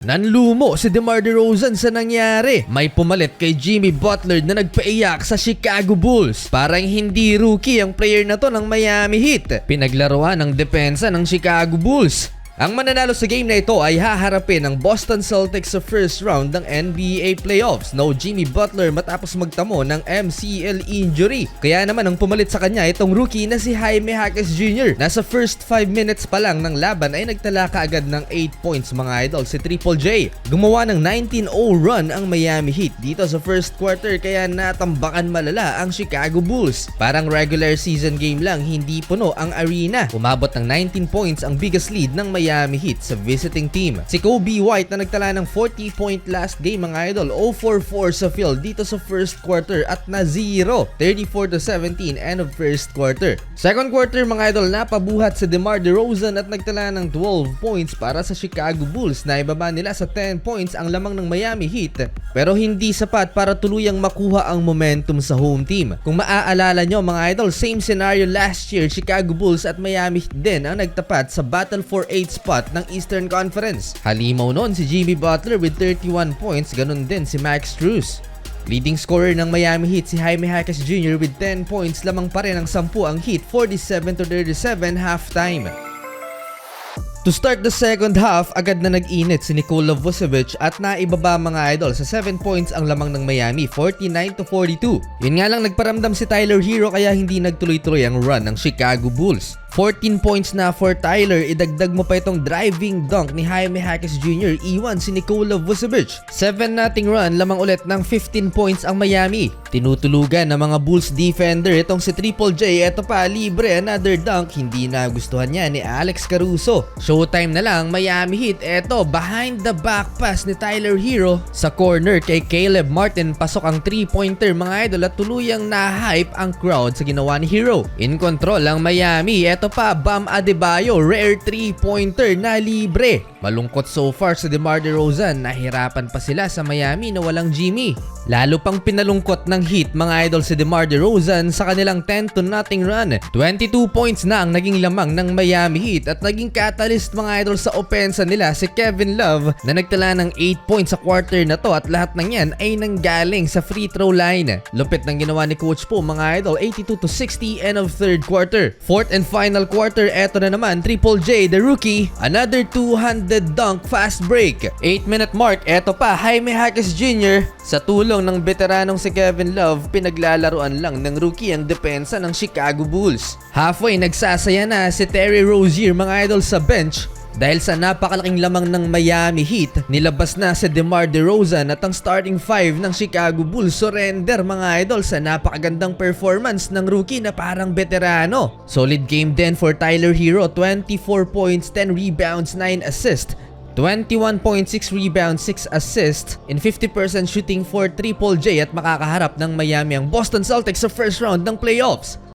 Nanlumo si DeMar DeRozan sa nangyari. May pumalit kay Jimmy Butler na nagpaiyak sa Chicago Bulls. Parang hindi rookie ang player na to ng Miami Heat. Pinaglaruan ng depensa ng Chicago Bulls. Ang mananalo sa game na ito ay haharapin ng Boston Celtics sa first round ng NBA Playoffs. No Jimmy Butler matapos magtamo ng MCL injury. Kaya naman ang pumalit sa kanya itong rookie na si Jaime Jaquez Jr. Nasa first 5 minutes pa lang ng laban ay nagtala kaagad ng 8 points mga idol si Triple J. Gumawa ng 19-0 run ang Miami Heat dito sa first quarter kaya natambakan malala ang Chicago Bulls. Parang regular season game lang, hindi puno ang arena. Umabot ng 19 points ang biggest lead ng Miami Heat sa visiting team. Si Kobe White na nagtala ng 40-point last game mga idol, 0-4-4 sa field dito sa first quarter at na 0, 34-17 end of first quarter. Second quarter mga idol, napabuhat si DeMar DeRozan at nagtala ng 12 points para sa Chicago Bulls na ibaba nila sa 10 points ang lamang ng Miami Heat pero hindi sapat para tuluyang makuha ang momentum sa home team. Kung maaalala nyo mga idol, same scenario last year, Chicago Bulls at Miami Heat din ang nagtapat sa battle for 8 spot ng Eastern Conference. Halimaw noon si Jimmy Butler with 31 points, ganun din si Max Strus. Leading scorer ng Miami Heat si Jaime Jaquez Jr. with 10 points, lamang pa rin ang 10 ang Heat, 47-37 halftime. To start the second half, agad na nag-init si Nikola Vucevic at naibaba mga idol sa 7 points ang lamang ng Miami, 49-42. Yun nga lang nagparamdam si Tyler Hero kaya hindi nagtuloy-tuloy ang run ng Chicago Bulls. 14 points na for Tyler, idagdag mo pa itong driving dunk ni Jaime Jaquez Jr. Iwan si Nikola Vucevic. 7-0 run, lamang ulit ng 15 points ang Miami. Tinutulugan ng mga Bulls defender itong si Triple J. Eto pa, libre, another dunk, hindi nagustuhan niya ni Alex Caruso. Showtime na lang Miami Heat. Eto, behind the back pass ni Tyler Hero sa corner kay Caleb Martin. Pasok ang 3-pointer mga idol at tuluyang na-hype ang crowd sa ginawa ni Hero. In control ang Miami. Eto pa, Bam Adebayo, rare 3-pointer na libre. Malungkot so far sa DeMar DeRozan. Nahirapan pa sila sa Miami na walang Jimmy. Lalo pang pinalungkot ng Heat mga idol si DeMar DeRozan sa kanilang 10-0 run. 22 points na ang naging lamang ng Miami Heat at naging catalyst mga idol sa opensa nila si Kevin Love na nagtala ng 8 points sa quarter na to at lahat ng yan ay nanggaling sa free throw line. Lupit ng ginawa ni Coach Po mga idol, 82-60 end of third quarter. Fourth and final quarter, eto na naman Triple J the rookie, another 200 dunk fast break. 8-minute mark, eto pa Jaime Jaquez Jr. Sa tulong ng veteranong si Kevin Love, pinaglalaruan lang ng rookie ang depensa ng Chicago Bulls. Halfway nagsasaya na si Terry Rozier mga idol sa bench. Dahil sa napakalaking lamang ng Miami Heat, nilabas na si DeMar DeRozan at ang starting 5 ng Chicago Bulls surrender mga idol sa napakagandang performance ng rookie na parang veterano. Solid game din for Tyler Hero, 24 points, 10 rebounds, 9 assists. 21.6 rebounds, 6 assists in 50% shooting for Triple J at makakaharap ng Miami ang Boston Celtics sa first round ng playoffs.